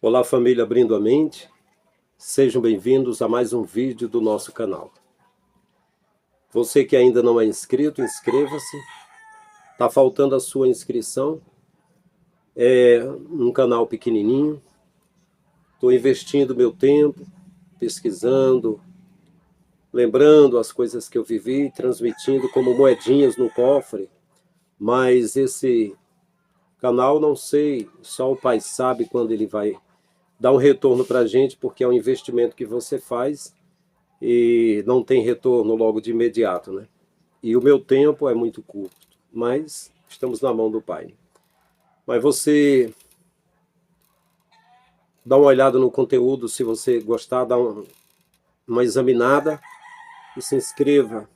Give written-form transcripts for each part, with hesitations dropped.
Olá, família Abrindo a Mente. Sejam bem-vindos a mais um vídeo do nosso canal. Você que ainda não é inscrito, inscreva-se. Tá faltando a sua inscrição. É um canal pequenininho. Estou investindo meu tempo, pesquisando, lembrando as coisas que eu vivi, transmitindo como moedinhas no cofre. Mas esse canal, não sei, só o Pai sabe quando ele vai dar um retorno para a gente, porque é um investimento que você faz e não tem retorno logo de imediato, né? E o meu tempo é muito curto, mas estamos na mão do Pai. Mas você dá uma olhada no conteúdo, se você gostar, dá uma examinada e se inscreva.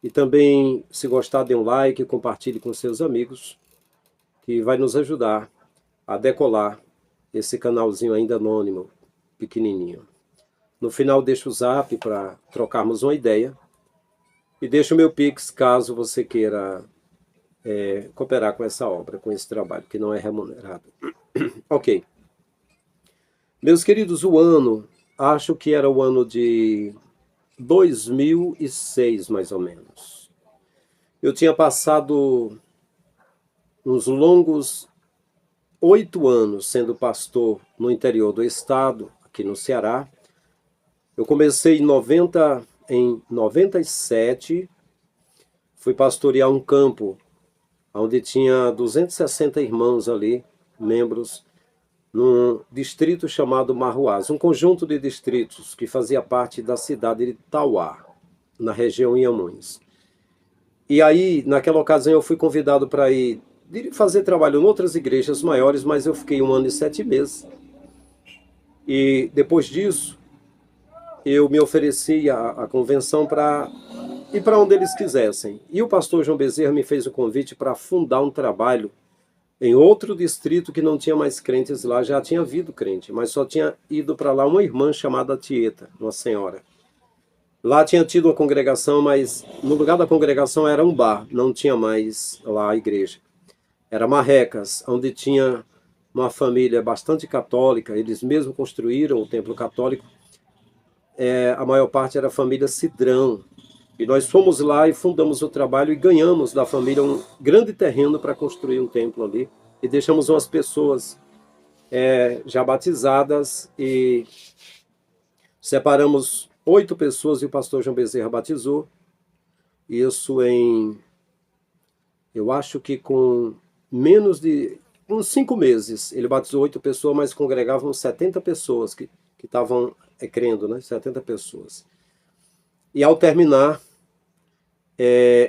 E também, se gostar, dê um like, compartilhe com seus amigos, que vai nos ajudar a decolar esse canalzinho ainda anônimo, pequenininho. No final deixo o zap para trocarmos uma ideia. E deixo o meu Pix caso você queira cooperar com essa obra, com esse trabalho, que não é remunerado. Ok. Meus queridos, o ano, acho que era o ano de 2006, mais ou menos. Eu tinha passado uns longos 8 anos sendo pastor no interior do estado, aqui no Ceará. Eu comecei em 97, fui pastorear um campo onde tinha 260 irmãos ali, membros, num distrito chamado Marruás, um conjunto de distritos que fazia parte da cidade de Tauá, na região Inhamuns. E aí, naquela ocasião, eu fui convidado para ir fazer trabalho em outras igrejas maiores, mas eu fiquei 1 ano e 7 meses. E depois disso, eu me ofereci à convenção para ir para onde eles quisessem. E o pastor João Bezerra me fez o convite para fundar um trabalho em outro distrito que não tinha mais crentes lá. Já tinha havido crente, mas só tinha ido para lá uma irmã chamada Tieta, uma senhora. Lá tinha tido uma congregação, mas no lugar da congregação era um bar, não tinha mais lá a igreja. Era Marrecas, onde tinha uma família bastante católica, eles mesmos construíram o templo católico. A maior parte era a família Cidrão. E nós fomos lá e fundamos o trabalho e ganhamos da família um grande terreno para construir um templo ali. E deixamos umas pessoas já batizadas e separamos 8 pessoas e o pastor João Bezerra batizou. Isso eu acho que com menos de uns 5 meses. Ele batizou 8 pessoas, mas congregavam 70 pessoas que estavam crendo, né? 70 pessoas. E ao terminar,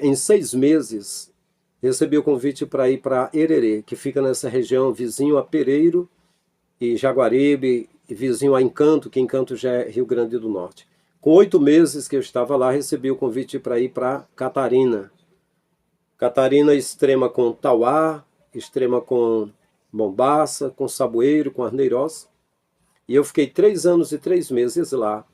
em 6 meses, recebi o convite para ir para Hererê, que fica nessa região vizinho a Pereiro e Jaguaribe, e vizinho a Encanto, que Encanto já é Rio Grande do Norte. Com 8 meses que eu estava lá, recebi o convite para ir para Catarina. Catarina extrema com Tauá, extrema com Mombaça, com Saboeiro, com Arneiroz. E eu fiquei 3 anos e 3 meses lá.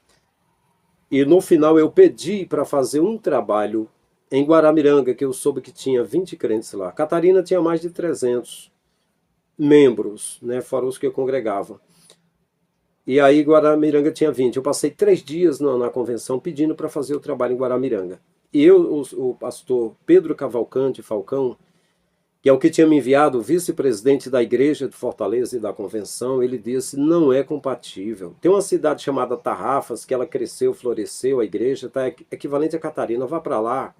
E no final eu pedi para fazer um trabalho em Guaramiranga, que eu soube que tinha 20 crentes lá. Catarina tinha mais de 300 membros, né, fora os que eu congregava. E aí Guaramiranga tinha 20. Eu passei 3 dias na convenção pedindo para fazer o trabalho em Guaramiranga. E eu, o pastor Pedro Cavalcante Falcão, que é o que tinha me enviado, o vice-presidente da igreja de Fortaleza e da convenção, ele disse, não é compatível. Tem uma cidade chamada Tarrafas, que ela cresceu, floresceu, a igreja está equivalente a Catarina, vá para lá.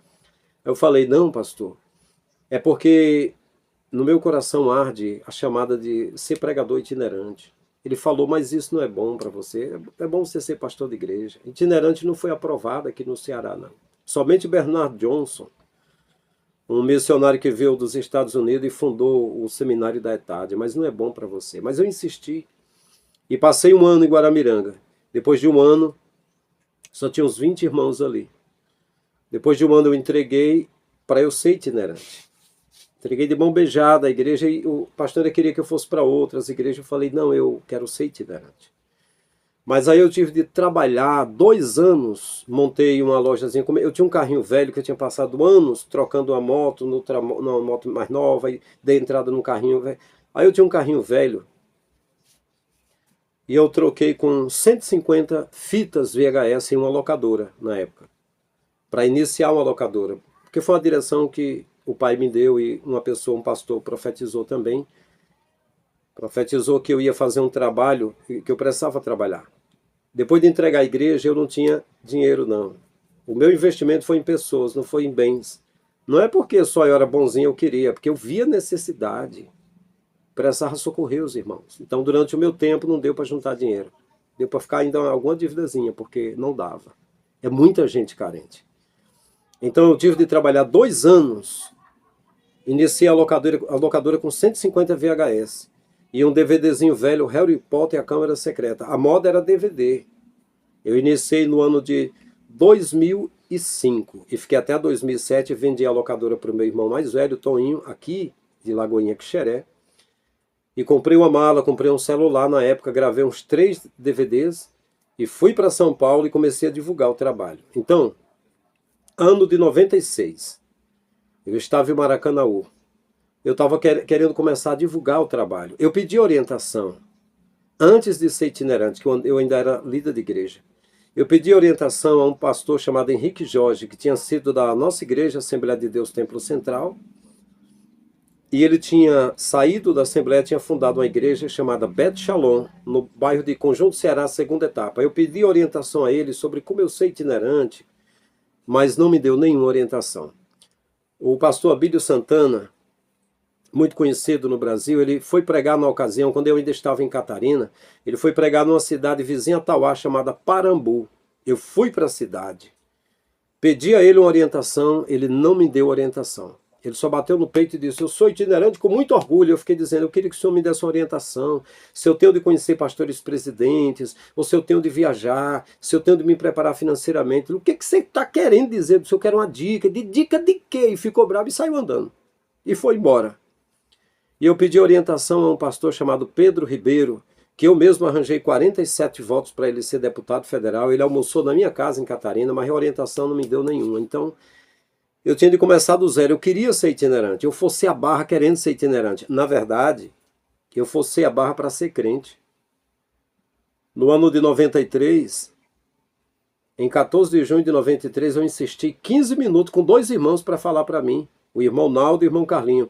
Eu falei, não, pastor, é porque no meu coração arde a chamada de ser pregador itinerante. Ele falou, mas isso não é bom para você, é bom você ser pastor de igreja. Itinerante não foi aprovado aqui no Ceará, não. Somente Bernard Johnson, um missionário que veio dos Estados Unidos e fundou o seminário da ETAD, mas não é bom para você. Mas eu insisti e passei 1 ano em Guaramiranga. Depois de 1 ano, só tinha uns 20 irmãos ali. Depois de 1 ano eu entreguei para eu ser itinerante. Entreguei de mão beijada a igreja e o pastor queria que eu fosse para outras igrejas. Eu falei, não, eu quero ser itinerante. Mas aí eu tive de trabalhar 2 anos, montei uma lojazinha. Eu tinha um carrinho velho que eu tinha passado anos trocando uma moto, numa moto mais nova, e dei entrada num carrinho velho. Aí eu tinha um carrinho velho e eu troquei com 150 fitas VHS em uma locadora na época, para iniciar uma locadora, porque foi uma direção que o pai me deu e uma pessoa, um pastor, profetizou também. Profetizou que eu ia fazer um trabalho que eu precisava trabalhar. Depois de entregar a igreja, eu não tinha dinheiro, não. O meu investimento foi em pessoas, não foi em bens. Não é porque só eu era bonzinho, eu queria, porque eu via necessidade. Precisava socorrer os irmãos. Então, durante o meu tempo, não deu para juntar dinheiro. Deu para ficar ainda alguma dívidazinha, porque não dava. É muita gente carente. Então, eu tive de trabalhar 2 anos. Iniciei a locadora com 150 VHS. E um DVDzinho velho, Harry Potter e a Câmara Secreta. A moda era DVD. Eu iniciei no ano de 2005 e fiquei até 2007. Vendi a locadora para o meu irmão mais velho, Toninho, aqui de Lagoinha Quixeré. E comprei uma mala, comprei um celular na época, gravei uns 3 DVDs e fui para São Paulo e comecei a divulgar o trabalho. Então, ano de 96, eu estava em Maracanaú. Eu estava querendo começar a divulgar o trabalho. Eu pedi orientação, antes de ser itinerante, que eu ainda era líder de igreja. Eu pedi orientação a um pastor chamado Henrique Jorge, que tinha sido da nossa igreja, Assembleia de Deus Templo Central, e ele tinha saído da Assembleia, tinha fundado uma igreja chamada Bet Shalom, no bairro de Conjunto Ceará, segunda etapa. Eu pedi orientação a ele sobre como eu ser itinerante, mas não me deu nenhuma orientação. O pastor Abílio Santana, muito conhecido no Brasil, ele foi pregar na ocasião, quando eu ainda estava em Catarina, ele foi pregar numa cidade vizinha a Tauá, chamada Parambu. Eu fui para a cidade, pedi a ele uma orientação, ele não me deu orientação. Ele só bateu no peito e disse, eu sou itinerante com muito orgulho. Eu fiquei dizendo, eu queria que o senhor me desse uma orientação, se eu tenho de conhecer pastores presidentes, ou se eu tenho de viajar, se eu tenho de me preparar financeiramente. O que, que você está querendo dizer? Se eu quero uma dica de quê? E ficou bravo e saiu andando. E foi embora. E eu pedi orientação a um pastor chamado Pedro Ribeiro, que eu mesmo arranjei 47 votos para ele ser deputado federal. Ele almoçou na minha casa em Catarina, mas a orientação não me deu nenhuma. Então, eu tinha de começar do zero. Eu queria ser itinerante. Eu forcei a barra querendo ser itinerante. Na verdade, eu forcei a barra para ser crente. No ano de 93, em 14 de junho de 93, eu insisti 15 minutos com 2 irmãos para falar para mim. O irmão Naldo e o irmão Carlinho.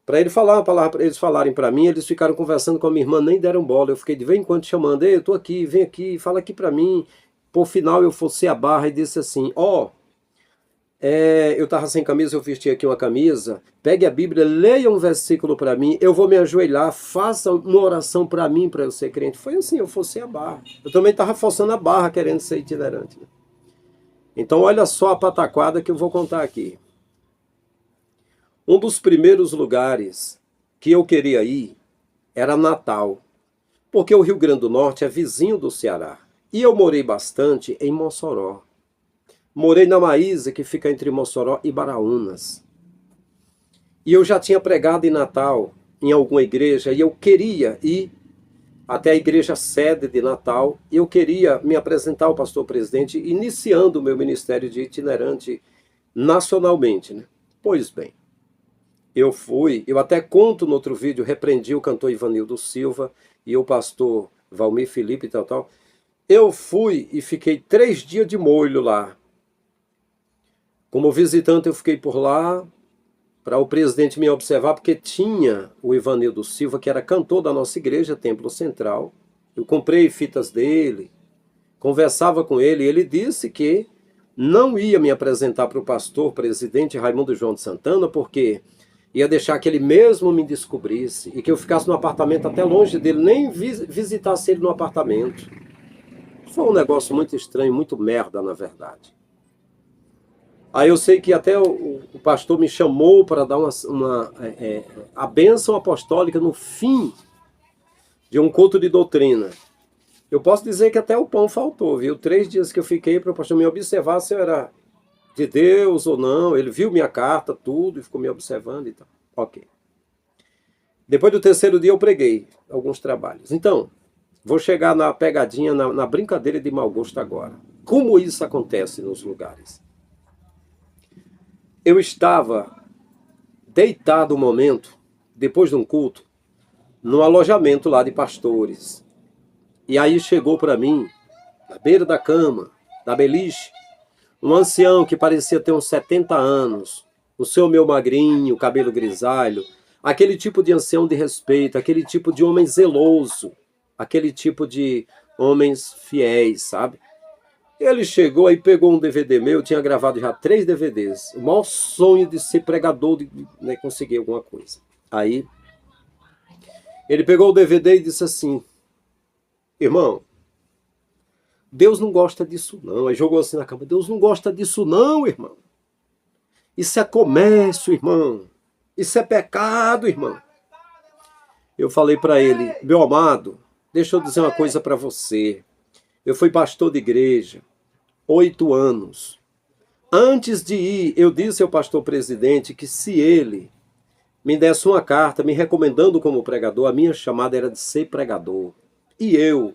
Para ele falar uma palavra, eles falarem para mim, eles ficaram conversando com a minha irmã, nem deram bola. Eu fiquei de vez em quando chamando, ei, eu estou aqui, vem aqui, fala aqui para mim. Por final, eu forcei a barra e disse assim, eu estava sem camisa, eu vesti aqui uma camisa, pegue a Bíblia, leia um versículo para mim, eu vou me ajoelhar, faça uma oração para mim, para eu ser crente. Foi assim, eu forcei a barra. Eu também estava forçando a barra, querendo ser itinerante. Então, olha só a pataquada que eu vou contar aqui. Um dos primeiros lugares que eu queria ir era Natal, porque o Rio Grande do Norte é vizinho do Ceará. E eu morei bastante em Mossoró. Morei na Maísa, que fica entre Mossoró e Baraúnas. E eu já tinha pregado em Natal, em alguma igreja, e eu queria ir até a igreja sede de Natal, e eu queria me apresentar ao pastor presidente, iniciando o meu ministério de itinerante nacionalmente, né? Pois bem, eu até conto no outro vídeo, repreendi o cantor Ivanildo Silva e o pastor Valmir Felipe e tal. Eu fui e fiquei 3 dias de molho lá. Como visitante eu fiquei por lá para o presidente me observar, porque tinha o Ivanildo Silva, que era cantor da nossa igreja, Templo Central. Eu comprei fitas dele, conversava com ele, e ele disse que não ia me apresentar para o pastor presidente Raimundo João de Santana, porque ia deixar que ele mesmo me descobrisse, e que eu ficasse no apartamento até longe dele, nem visitasse ele no apartamento. Foi um negócio muito estranho, muito merda, na verdade. Aí eu sei que até o pastor me chamou para dar a bênção apostólica no fim de um culto de doutrina. Eu posso dizer que até o pão faltou, viu? 3 dias que eu fiquei para o pastor me observar se eu era de Deus ou não. Ele viu minha carta, tudo, e ficou me observando e tal. Ok. Depois do 3º dia eu preguei alguns trabalhos. Então, vou chegar na pegadinha, na brincadeira de mau gosto agora. Como isso acontece nos lugares? Eu estava deitado um momento, depois de um culto, num alojamento lá de pastores. E aí chegou para mim, na beira da cama, da beliche, um ancião que parecia ter uns 70 anos, o seu meu magrinho, cabelo grisalho, aquele tipo de ancião de respeito, aquele tipo de homem zeloso, aquele tipo de homens fiéis, sabe? Ele chegou aí, pegou um DVD meu, eu tinha gravado já 3 DVDs. O maior sonho de ser pregador, de né, conseguir alguma coisa. Aí, ele pegou o DVD e disse assim, irmão, Deus não gosta disso não. Aí jogou assim na cama, Deus não gosta disso não, irmão. Isso é comércio, irmão. Isso é pecado, irmão. Eu falei para ele, meu amado, deixa eu dizer uma coisa para você. Eu fui pastor de igreja 8 anos. Antes de ir, eu disse ao pastor presidente que se ele me desse uma carta me recomendando como pregador, a minha chamada era de ser pregador. E eu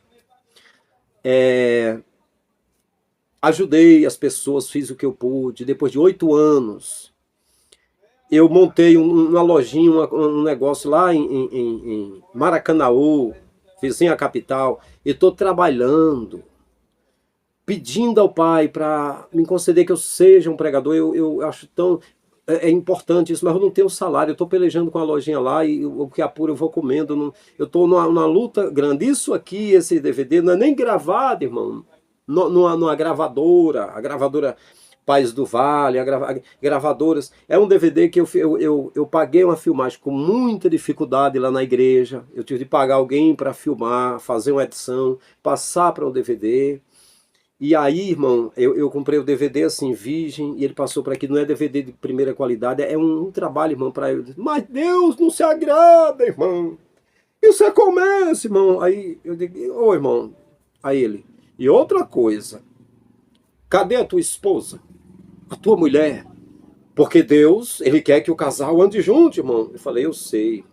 ajudei as pessoas, fiz o que eu pude. Depois de 8 anos, eu montei uma lojinha, um negócio lá em Maracanaú, vizinho à capital, e estou trabalhando, pedindo ao Pai para me conceder que eu seja um pregador. Eu acho tão importante isso, mas eu não tenho salário, eu estou pelejando com a lojinha lá e o que apura eu vou comendo. Eu estou numa luta grande. Isso aqui, esse DVD, não é nem gravado, irmão, numa gravadora, a gravadora Paz do Vale, gravadoras. É um DVD que eu paguei uma filmagem com muita dificuldade lá na igreja. Eu tive de pagar alguém para filmar, fazer uma edição, passar para um DVD. E aí, irmão, eu comprei o DVD assim, virgem, e ele passou para aqui, não é DVD de primeira qualidade, é um trabalho, irmão, para eu. Mas Deus não se agrada, irmão. Isso é comércio, irmão. Aí eu digo, ô irmão, aí ele. E outra coisa, cadê a tua esposa? A tua mulher? Porque Deus, ele quer que o casal ande junto, irmão. Eu falei, eu sei.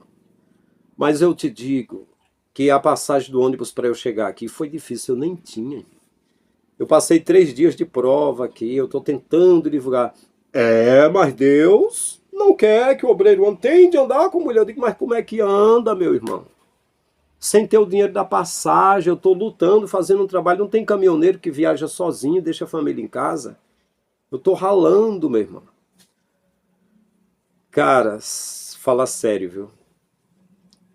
Mas eu te digo que a passagem do ônibus para eu chegar aqui foi difícil, eu nem tinha. Eu passei 3 dias de prova aqui, eu estou tentando divulgar. Mas Deus não quer que o obreiro ande andar com mulher. Eu digo, mas como é que anda, meu irmão? Sem ter o dinheiro da passagem, eu estou lutando, fazendo um trabalho. Não tem caminhoneiro que viaja sozinho, deixa a família em casa. Eu estou ralando, meu irmão. Cara, fala sério, viu?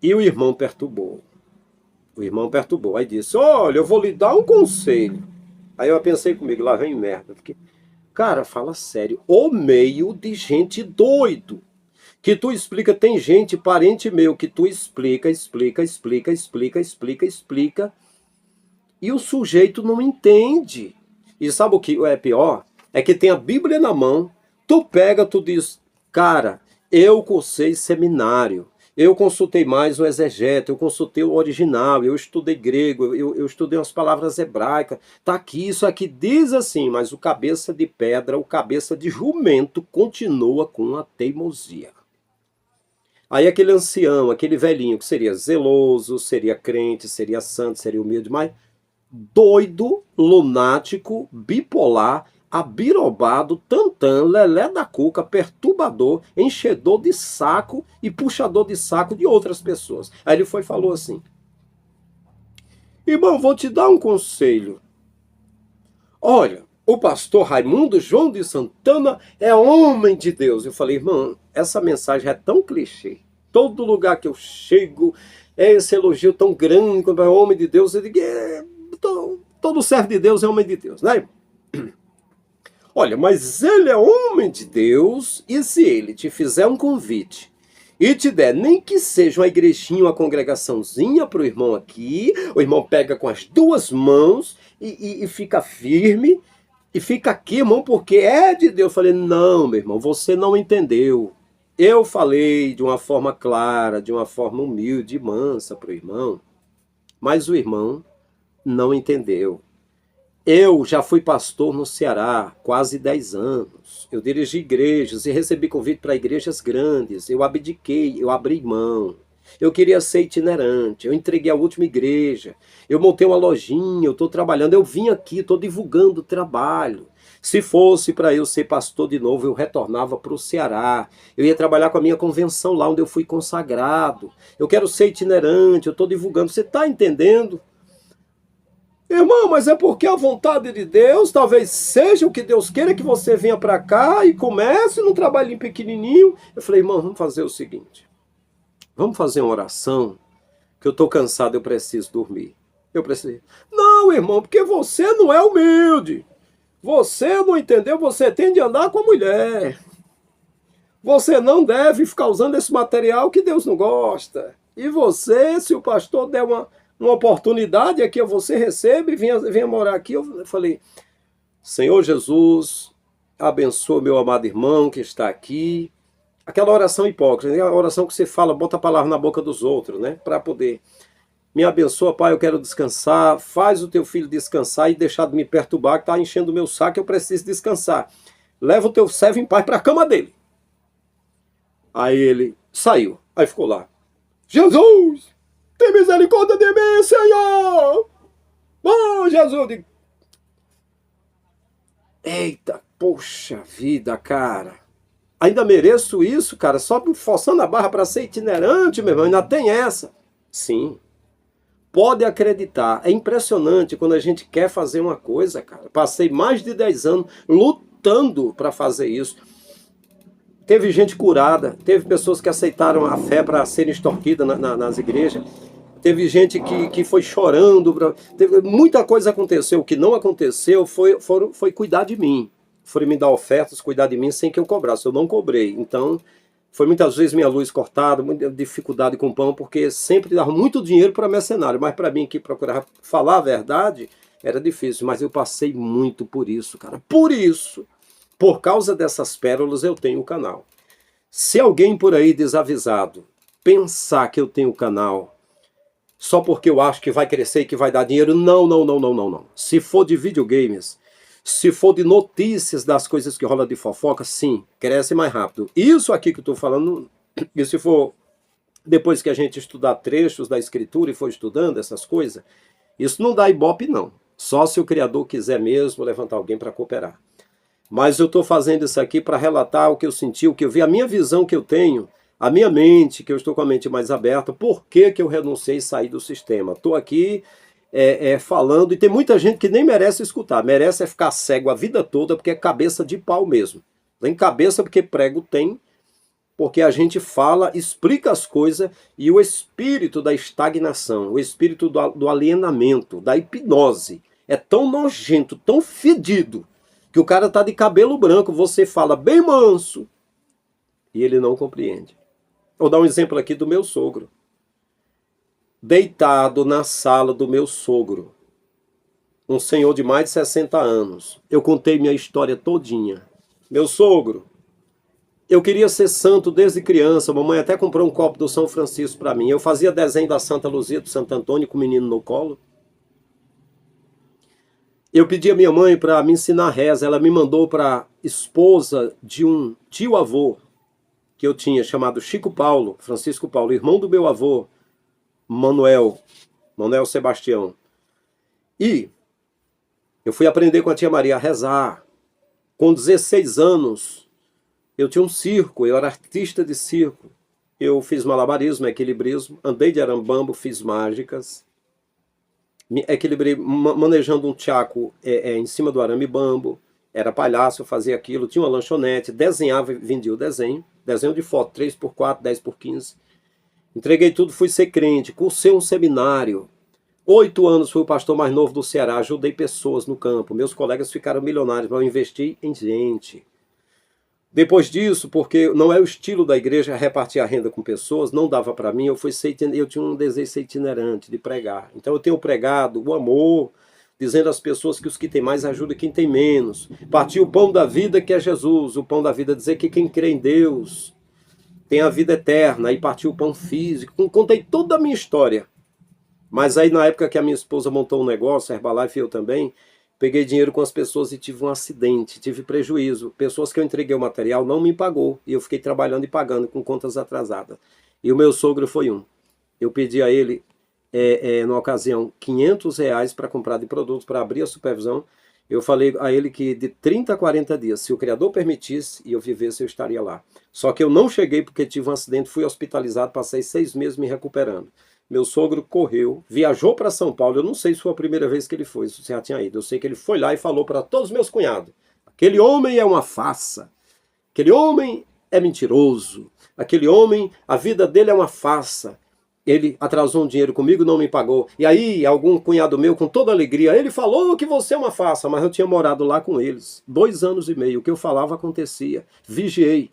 E o irmão perturbou. O irmão perturbou. Aí disse, olha, eu vou lhe dar um conselho. Aí eu pensei comigo, lá vem merda. Porque, cara, fala sério. O meio de gente doido. Que tu explica, tem gente, parente meu, que tu explica. E o sujeito não entende. E sabe o que é pior? É que tem a Bíblia na mão. Tu pega, tu diz, cara, eu cursei seminário. Eu consultei mais o exegeta, eu consultei o original, eu estudei grego, eu estudei as palavras hebraicas. Tá aqui, isso aqui diz assim, mas o cabeça de pedra, o cabeça de jumento continua com a teimosia. Aí aquele ancião, aquele velhinho que seria zeloso, seria crente, seria santo, seria humilde, mas doido, lunático, bipolar, abirobado, tantã, lelé da cuca, perturbador, enchedor de saco e puxador de saco de outras pessoas. Aí ele foi e falou assim, irmão, vou te dar um conselho. Olha, o pastor Raimundo João de Santana é homem de Deus. Eu falei, irmão, essa mensagem é tão clichê. Todo lugar que eu chego, é esse elogio tão grande, quando é homem de Deus, eu digo, todo servo de Deus é homem de Deus, né, irmão? Olha, mas ele é homem de Deus, e se ele te fizer um convite e te der, nem que seja uma igrejinha, uma congregaçãozinha para o irmão aqui, o irmão pega com as 2 mãos e fica firme, e fica aqui, irmão, porque é de Deus. Eu falei, não, meu irmão, você não entendeu. Eu falei de uma forma clara, de uma forma humilde e mansa para o irmão, mas o irmão não entendeu. Eu já fui pastor no Ceará, quase 10 anos. Eu dirigi igrejas e recebi convite para igrejas grandes. Eu abdiquei, eu abri mão. Eu queria ser itinerante, eu entreguei a última igreja. Eu montei uma lojinha, eu estou trabalhando. Eu vim aqui, estou divulgando o trabalho. Se fosse para eu ser pastor de novo, eu retornava para o Ceará. Eu ia trabalhar com a minha convenção lá, onde eu fui consagrado. Eu quero ser itinerante, eu estou divulgando. Você está entendendo? Irmão, mas é porque a vontade de Deus talvez seja o que Deus queira que você venha para cá e comece num trabalhinho pequenininho. Eu falei, irmão, vamos fazer o seguinte. Vamos fazer uma oração, que eu estou cansado, eu preciso dormir. Eu preciso. Não, irmão, porque você não é humilde. Você não entendeu, você tem de andar com a mulher. Você não deve ficar usando esse material que Deus não gosta. E você, se o pastor der uma oportunidade aqui, você recebe e venha morar aqui. Eu falei, Senhor Jesus, abençoa meu amado irmão que está aqui. Aquela oração hipócrita, a oração que você fala, bota a palavra na boca dos outros, né? Para poder. Me abençoa, Pai, eu quero descansar. Faz o teu filho descansar e deixar de me perturbar, que está enchendo o meu saco, eu preciso descansar. Leva o teu servo em paz para a cama dele. Aí ele saiu, aí ficou lá. Jesus, tem misericórdia de mim, Senhor! Oh, Jesus! Eita, poxa vida, cara. Ainda mereço isso, cara? Só forçando a barra para ser itinerante, meu irmão, ainda tem essa. Sim. Pode acreditar. É impressionante quando a gente quer fazer uma coisa, cara. Passei mais de 10 anos lutando para fazer isso. Teve gente curada, teve pessoas que aceitaram a fé para serem extorquidas nas igrejas, teve gente que foi chorando, muita coisa aconteceu. O que não aconteceu foi cuidar de mim, foi me dar ofertas, cuidar de mim sem que eu cobrasse, eu não cobrei. Então, foi muitas vezes minha luz cortada, muita dificuldade com pão, porque sempre dava muito dinheiro para mercenário, mas para mim que procurava falar a verdade, era difícil, mas eu passei muito por isso, cara, por isso. Por causa dessas pérolas eu tenho o canal. Se alguém por aí desavisado pensar que eu tenho o canal só porque eu acho que vai crescer e que vai dar dinheiro, não, não, não, não, não, não. Se for de videogames, se for de notícias das coisas que rola de fofoca, sim, cresce mais rápido. Isso aqui que eu estou falando, e se for depois que a gente estudar trechos da escritura e for estudando essas coisas, isso não dá ibope não. Só se o Criador quiser mesmo levantar alguém para cooperar. Mas eu estou fazendo isso aqui para relatar o que eu senti, o que eu vi, a minha visão que eu tenho, a minha mente, que eu estou com a mente mais aberta, por que eu renunciei e saí do sistema. Estou aqui falando, e tem muita gente que nem merece escutar, merece ficar cego a vida toda, porque é cabeça de pau mesmo. Tem cabeça porque prego tem, porque a gente fala, explica as coisas, e o espírito da estagnação, o espírito do alienamento, da hipnose, é tão nojento, tão fedido, que o cara tá de cabelo branco, você fala bem manso, e ele não compreende. Vou dar um exemplo aqui do meu sogro. Deitado na sala do meu sogro, um senhor de mais de 60 anos. Eu contei minha história todinha. Meu sogro, eu queria ser santo desde criança, a mamãe até comprou um copo do São Francisco para mim. Eu fazia desenho da Santa Luzia, do Santo Antônio, com o menino no colo. Eu pedi a minha mãe para me ensinar reza, ela me mandou para a esposa de um tio-avô que eu tinha, chamado Chico Paulo, Francisco Paulo, irmão do meu avô, Manuel Sebastião. E eu fui aprender com a tia Maria a rezar. Com 16 anos, eu tinha um circo, eu era artista de circo. Eu fiz malabarismo, equilibrismo, andei de arambambo, fiz mágicas. Me equilibrei manejando um tchaco em cima do arame bambo, era palhaço, eu fazia aquilo, tinha uma lanchonete, desenhava e vendia o desenho de foto, 3x4, 10x15. Entreguei tudo, fui ser crente, cursei um seminário. 8 anos fui o pastor mais novo do Ceará, ajudei pessoas no campo, meus colegas ficaram milionários, mas eu investi em gente. Depois disso, porque não é o estilo da igreja repartir a renda com pessoas, não dava para mim, eu tinha um desejo de ser itinerante, de pregar. Então eu tenho pregado o amor, dizendo às pessoas que os que têm mais ajudam quem tem menos. Partir o pão da vida que é Jesus, o pão da vida dizer que quem crê em Deus tem a vida eterna, aí partiu o pão físico, contei toda a minha história. Mas aí na época que a minha esposa montou um negócio, a Herbalife e eu também, peguei dinheiro com as pessoas e tive um acidente, tive prejuízo. Pessoas que eu entreguei o material não me pagou. E eu fiquei trabalhando e pagando com contas atrasadas. E o meu sogro foi um. Eu pedi a ele, numa ocasião, R$ 500 para comprar de produtos, para abrir a supervisão. Eu falei a ele que de 30 a 40 dias, se o Criador permitisse e eu vivesse, eu estaria lá. Só que eu não cheguei porque tive um acidente, fui hospitalizado, passei 6 meses me recuperando. Meu sogro correu, viajou para São Paulo. Eu não sei se foi a primeira vez que ele foi, se você já tinha ido. Eu sei que ele foi lá e falou para todos os meus cunhados: aquele homem é uma farsa, aquele homem é mentiroso, aquele homem, a vida dele é uma farsa. Ele atrasou um dinheiro comigo, não me pagou. E aí, algum cunhado meu, com toda alegria, ele falou que você é uma farsa, mas eu tinha morado lá com eles 2 anos e meio. O que eu falava acontecia. Vigiei.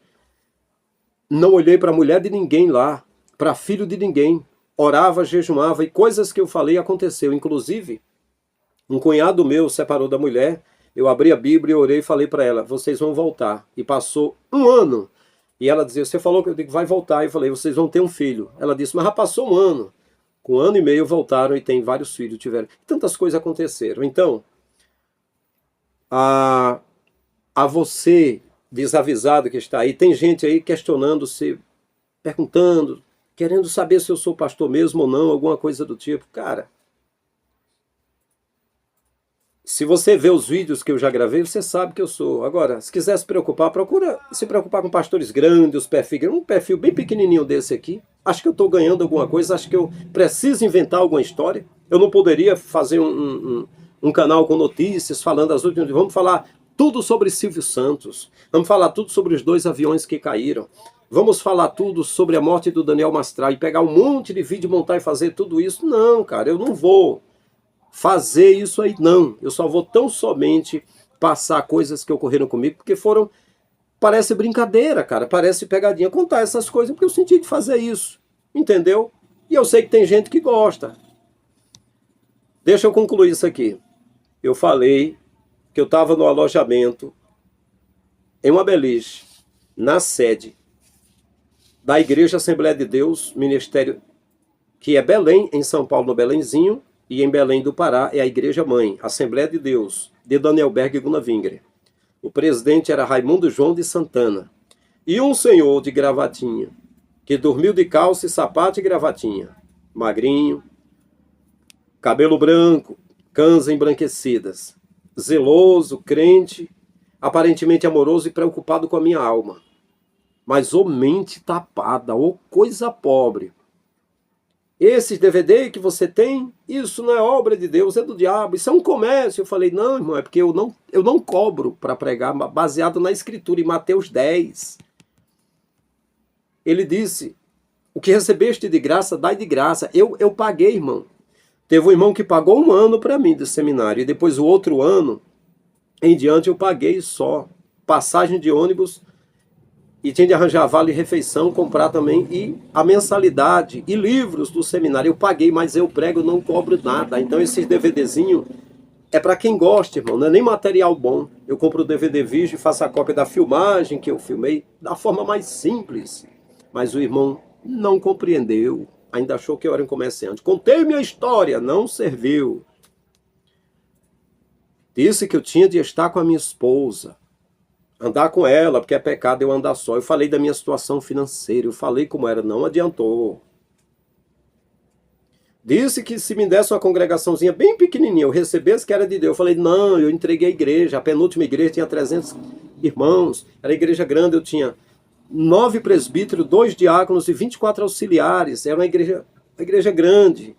Não olhei para a mulher de ninguém lá, para filho de ninguém. Orava, jejumava e coisas que eu falei aconteceu. Inclusive, um cunhado meu separou da mulher. Eu abri a Bíblia, orei e falei para ela: vocês vão voltar. E passou 1 ano. E ela dizia: você falou que eu digo, vai voltar. Eu falei: vocês vão ter um filho. Ela disse: mas já passou 1 ano. Com 1 ano e meio voltaram e tem vários filhos, tiveram. Tantas coisas aconteceram. Então, a você, desavisado que está aí, tem gente aí questionando, se perguntando, querendo saber se eu sou pastor mesmo ou não, alguma coisa do tipo. Cara, se você vê os vídeos que eu já gravei, você sabe que eu sou. Agora, se quiser se preocupar, procura se preocupar com pastores grandes, os perfis grandes. Um perfil bem pequenininho desse aqui. Acho que eu estou ganhando alguma coisa, acho que eu preciso inventar alguma história. Eu não poderia fazer um canal com notícias, falando as últimas. Vamos falar tudo sobre Silvio Santos. Vamos falar tudo sobre os 2 aviões que caíram. Vamos falar tudo sobre a morte do Daniel Mastral e pegar um monte de vídeo, montar e fazer tudo isso. Não, cara, eu não vou fazer isso aí, não. Eu só vou tão somente passar coisas que ocorreram comigo, porque foram, parece brincadeira, cara, parece pegadinha, contar essas coisas, porque eu senti de fazer isso, entendeu? E eu sei que tem gente que gosta. Deixa eu concluir isso aqui. Eu falei que eu estava no alojamento em uma beliche, na sede da Igreja Assembleia de Deus, ministério que é Belém, em São Paulo, no Belenzinho, e em Belém do Pará é a Igreja Mãe, Assembleia de Deus, de Daniel Berg e Gunnar Wingre. O presidente era Raimundo João de Santana. E um senhor de gravatinha, que dormiu de calça e sapato e gravatinha, magrinho, cabelo branco, cãs embranquecidas, zeloso, crente, aparentemente amoroso e preocupado com a minha alma. Mas ô mente tapada, ô coisa pobre. Esses DVD que você tem, isso não é obra de Deus, é do diabo, isso é um comércio. Eu falei: não, irmão, é porque eu não cobro para pregar, baseado na Escritura, em Mateus 10. Ele disse: o que recebeste de graça, dai de graça. Eu paguei, irmão. Teve um irmão que pagou 1 ano para mim do seminário, e depois o outro ano em diante eu paguei só passagem de ônibus, e tinha de arranjar vale refeição, comprar também, e a mensalidade e livros do seminário eu paguei, mas eu prego, não cobro nada. Então esses DVDzinho é para quem gosta, irmão, não é nem material bom. Eu compro o DVD vídeo e faço a cópia da filmagem que eu filmei da forma mais simples. Mas o irmão não compreendeu, ainda achou que eu era um comerciante. Contei minha história, não serviu. Disse que eu tinha de estar com a minha esposa, andar com ela, porque é pecado eu andar só. Eu falei da minha situação financeira, eu falei como era, não adiantou. Disse que se me desse uma congregaçãozinha bem pequenininha, eu recebesse que era de Deus. Eu falei: não, eu entreguei a igreja, a penúltima igreja tinha 300 irmãos, era igreja grande, eu tinha 9 presbíteros, 2 diáconos e 24 auxiliares, era uma igreja grande.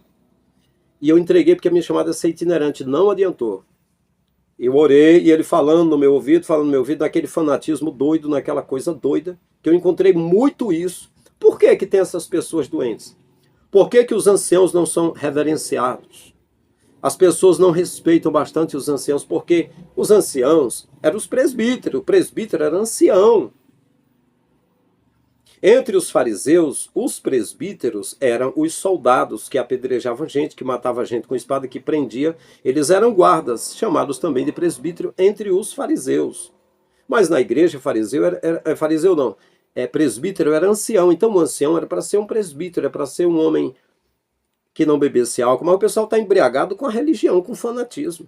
E eu entreguei porque a minha chamada é ser itinerante, não adiantou. Eu orei e ele falando no meu ouvido, naquele fanatismo doido, naquela coisa doida, que eu encontrei muito isso. Por que que tem essas pessoas doentes? Por que que os anciãos não são reverenciados? As pessoas não respeitam bastante os anciãos, porque os anciãos eram os presbíteros, o presbítero era ancião. Entre os fariseus, os presbíteros eram os soldados que apedrejavam gente, que matavam gente com espada, que prendia. Eles eram guardas, chamados também de presbítero, entre os fariseus. Mas na igreja, presbítero era ancião. Então o ancião era para ser um presbítero, era para ser um homem que não bebesse álcool. Mas o pessoal está embriagado com a religião, com o fanatismo.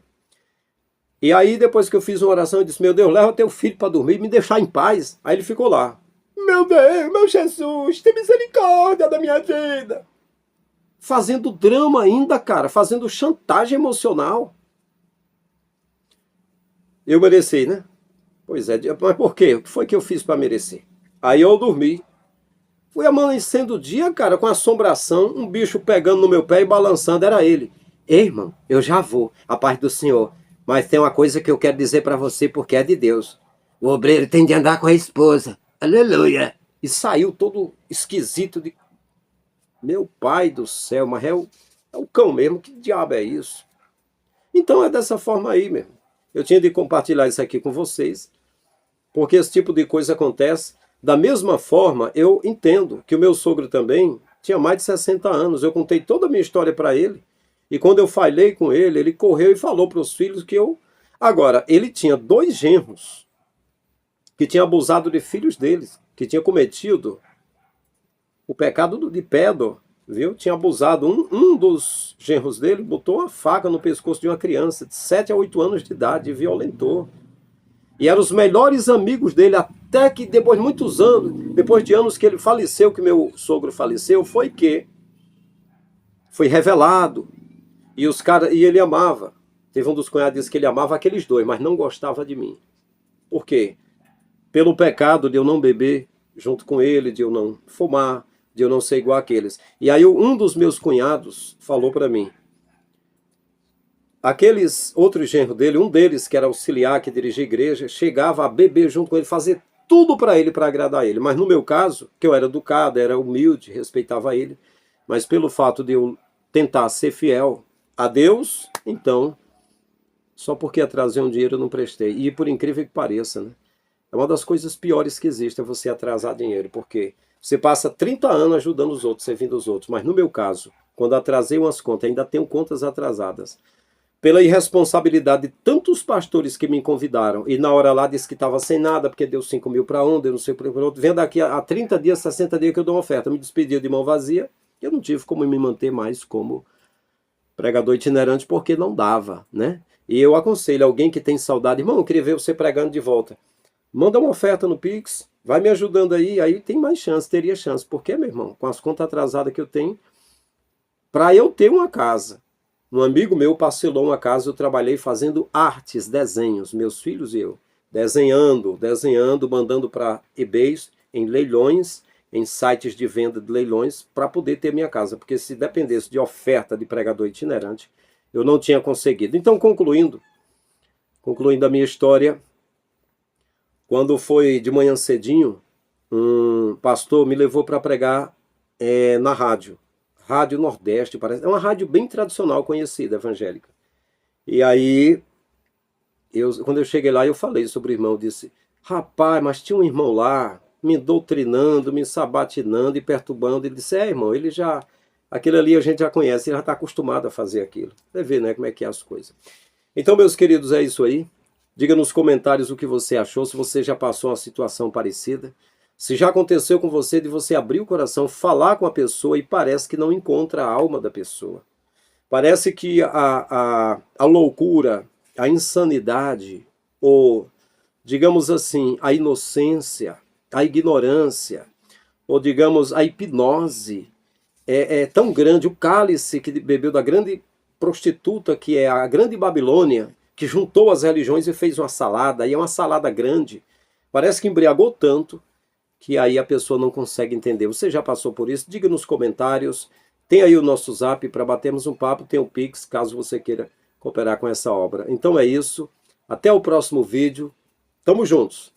E aí, depois que eu fiz uma oração, eu disse: meu Deus, leva teu filho para dormir e me deixar em paz. Aí ele ficou lá: meu Deus, meu Jesus, tem misericórdia da minha vida. Fazendo drama ainda, cara, fazendo chantagem emocional. Eu mereci, né? Pois é, mas por quê? O que foi que eu fiz para merecer? Aí eu dormi. Fui amanhecendo o dia, cara, com assombração, um bicho pegando no meu pé e balançando, era ele. Ei, irmão, eu já vou, a paz do Senhor. Mas tem uma coisa que eu quero dizer para você, porque é de Deus. O obreiro tem de andar com a esposa. Aleluia. E saiu todo esquisito de... Meu pai do céu, mas é o cão mesmo, que diabo é isso? Então é dessa forma aí mesmo. Eu tinha de compartilhar isso aqui com vocês, porque esse tipo de coisa acontece. Da mesma forma, eu entendo que o meu sogro também tinha mais de 60 anos. Eu contei toda a minha história para ele. E quando eu falei com ele, ele correu e falou para os filhos que eu... Agora, ele tinha 2 genros que tinham abusado de filhos deles, que tinham cometido o pecado de pédor, viu? Tinha abusado. Um dos genros dele botou uma faca no pescoço de uma criança de 7 a 8 anos de idade e violentou. E eram os melhores amigos dele, até que depois de muitos anos, depois de anos que ele faleceu, que meu sogro faleceu, foi revelado. E ele amava. Teve um dos cunhados que disse que ele amava aqueles 2, mas não gostava de mim. Por quê? Pelo pecado de eu não beber junto com ele, de eu não fumar, de eu não ser igual àqueles. E aí um dos meus cunhados falou para mim, aqueles outros genros dele, um deles que era auxiliar, que dirigia a igreja, chegava a beber junto com ele, fazer tudo para ele, para agradar ele. Mas no meu caso, que eu era educado, era humilde, respeitava ele, mas pelo fato de eu tentar ser fiel a Deus, então, só porque atrasei um dinheiro eu não prestei. E por incrível que pareça, né? É uma das coisas piores que existe, é você atrasar dinheiro, porque você passa 30 anos ajudando os outros, servindo os outros. Mas no meu caso, quando atrasei umas contas, ainda tenho contas atrasadas, pela irresponsabilidade de tantos pastores que me convidaram, e na hora lá disse que estava sem nada, porque deu 5 mil para um, deu não sei para outro, vem daqui a 30 dias, 60 dias que eu dou uma oferta, me despedi de mão vazia, eu não tive como me manter mais como pregador itinerante, porque não dava, né? E eu aconselho alguém que tem saudade, irmão, eu queria ver você pregando de volta, manda uma oferta no Pix, vai me ajudando aí tem mais chance, teria chance, porque, meu irmão, com as contas atrasadas que eu tenho, para eu ter uma casa, um amigo meu parcelou uma casa, eu trabalhei fazendo artes, desenhos, meus filhos e eu, desenhando, mandando para eBays, em leilões, em sites de venda de leilões, para poder ter minha casa, porque se dependesse de oferta de pregador itinerante, eu não tinha conseguido. Então, concluindo a minha história, quando foi de manhã cedinho, um pastor me levou para pregar na rádio. Rádio Nordeste, parece. É uma rádio bem tradicional, conhecida, evangélica. E aí, quando eu cheguei lá, eu falei sobre o irmão. Eu disse, rapaz, mas tinha um irmão lá, me doutrinando, me sabatinando e perturbando. Ele disse, irmão, ele já... Aquele ali a gente já conhece, ele já está acostumado a fazer aquilo. Você vê, né, como é que é as coisas. Então, meus queridos, é isso aí. Diga nos comentários o que você achou, se você já passou uma situação parecida. Se já aconteceu com você de você abrir o coração, falar com a pessoa e parece que não encontra a alma da pessoa. Parece que a loucura, a insanidade, ou, digamos assim, a inocência, a ignorância, ou, digamos, a hipnose é tão grande, o cálice que bebeu da grande prostituta, que é a grande Babilônia, que juntou as religiões e fez uma salada, e é uma salada grande, parece que embriagou tanto, que aí a pessoa não consegue entender. Você já passou por isso? Diga nos comentários. Tem aí o nosso zap para batermos um papo, tem o Pix, caso você queira cooperar com essa obra. Então é isso. Até o próximo vídeo. Tamo juntos.